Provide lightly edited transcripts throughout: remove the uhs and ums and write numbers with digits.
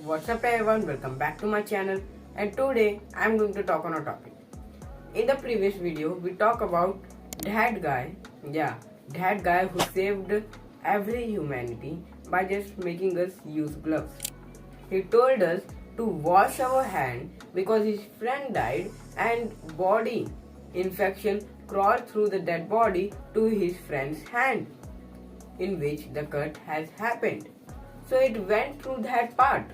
What's up everyone, welcome back to my channel, and today I'm going to talk on a topic. In the previous video we talked about that guy who saved every humanity by just making us use gloves. He told us to wash our hand because his friend died and body infection crawled through the dead body to his friend's hand, in which the cut has happened. So it went through that part.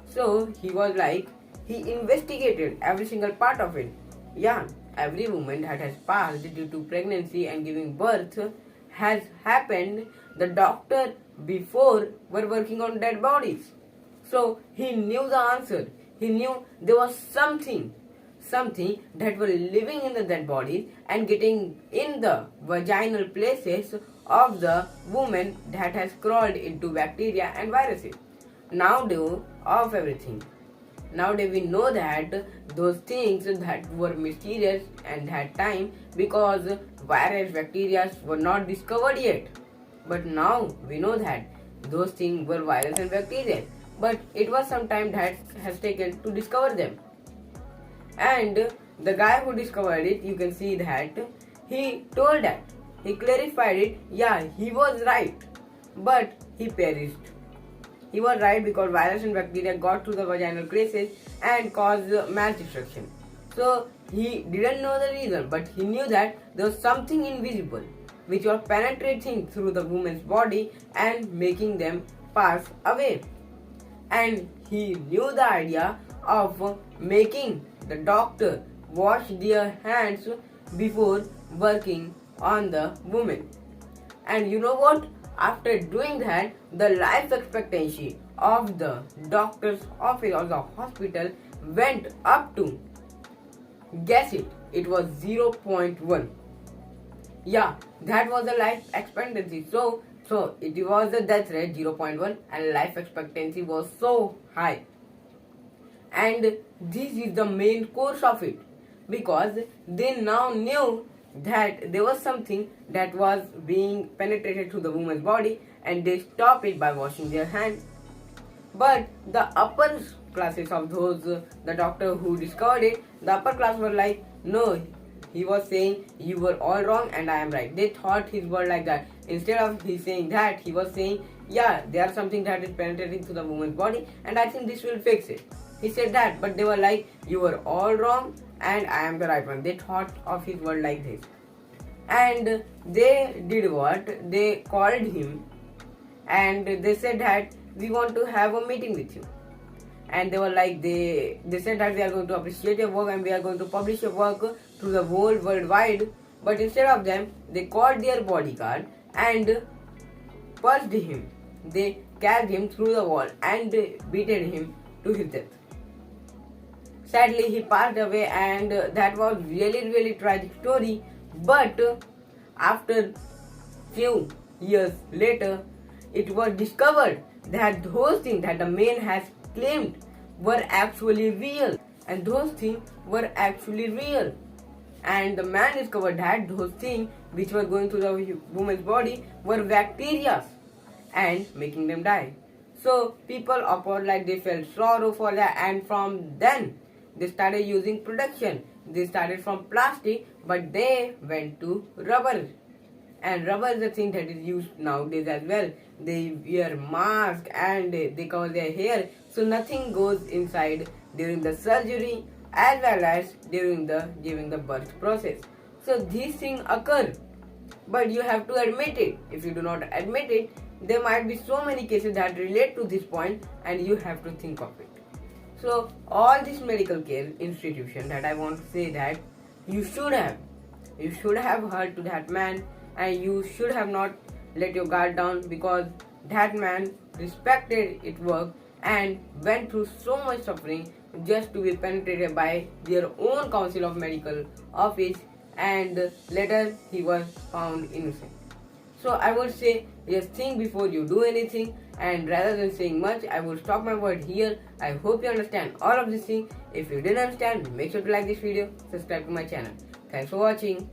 So he was like, he investigated every single part of it. Yeah, every woman that has passed due to pregnancy and giving birth has happened. The doctor before were working on dead bodies. So he knew the answer. He knew there was something that were living in the dead bodies and getting in the vaginal places of the woman that has crawled into bacteria and viruses. Nowadays we know that those things that were mysterious at that time because virus bacteria were not discovered yet. But now we know that those things were virus and bacteria. But it was some time that has taken to discover them. And the guy who discovered it, you can see that he told that, he clarified it, yeah, he was right, but he perished. He was right because virus and bacteria got through the vaginal creases and caused mass destruction. So he didn't know the reason, but he knew that there was something invisible which was penetrating through the woman's body and making them pass away. And he knew the idea of making the doctor wash their hands before working on the woman. And you know what? After doing that, the life expectancy of the doctor's office or the hospital went up to, guess it was 0.1. Yeah, that was the life expectancy. So it was the death rate 0.1 and life expectancy was so high. And this is the main course of it, because they now knew that there was something that was being penetrated through the woman's body and they stopped it by washing their hands. But the upper classes of those, the doctor who discovered it, the upper class were like, no, he was saying you were all wrong and I am right. They thought his word like that. Instead of he saying that, he was saying, yeah, there is something that is penetrating through the woman's body and I think this will fix it. He said that, but they were like, you were all wrong and I am the right one. They thought of his word like this. And they did what? They called him and they said that we want to have a meeting with you. And they were like, they said that we are going to appreciate your work and we are going to publish your work through the whole worldwide. But instead of them, they called their bodyguard and pushed him. They carried him through the wall and beaten him to his death. Sadly, he passed away and that was really tragic story. But after few years later, it was discovered that those things that the man has claimed were actually real. And those things were actually real. And the man discovered that those things which were going through the woman's body were bacteria and making them die. So people appeared like they felt sorrow for that, and from then they started using protection. They started from plastic, but they went to rubber. And rubber is the thing that is used nowadays as well. They wear masks and they cover their hair, so nothing goes inside during the surgery as well as during the giving the birth process. So these things occur, but you have to admit it. If you do not admit it, there might be so many cases that relate to this point and you have to think of it. So all this medical care institution that I want to say that you should have heard to that man and you should have not let your guard down, because that man respected its work and went through so much suffering just to be penetrated by their own council of medical office, and later he was found innocent. So I would say, just think before you do anything, and rather than saying much, I will stop my word here. I hope you understand all of these things. If you didn't understand, make sure to like this video, subscribe to my channel. Thanks for watching.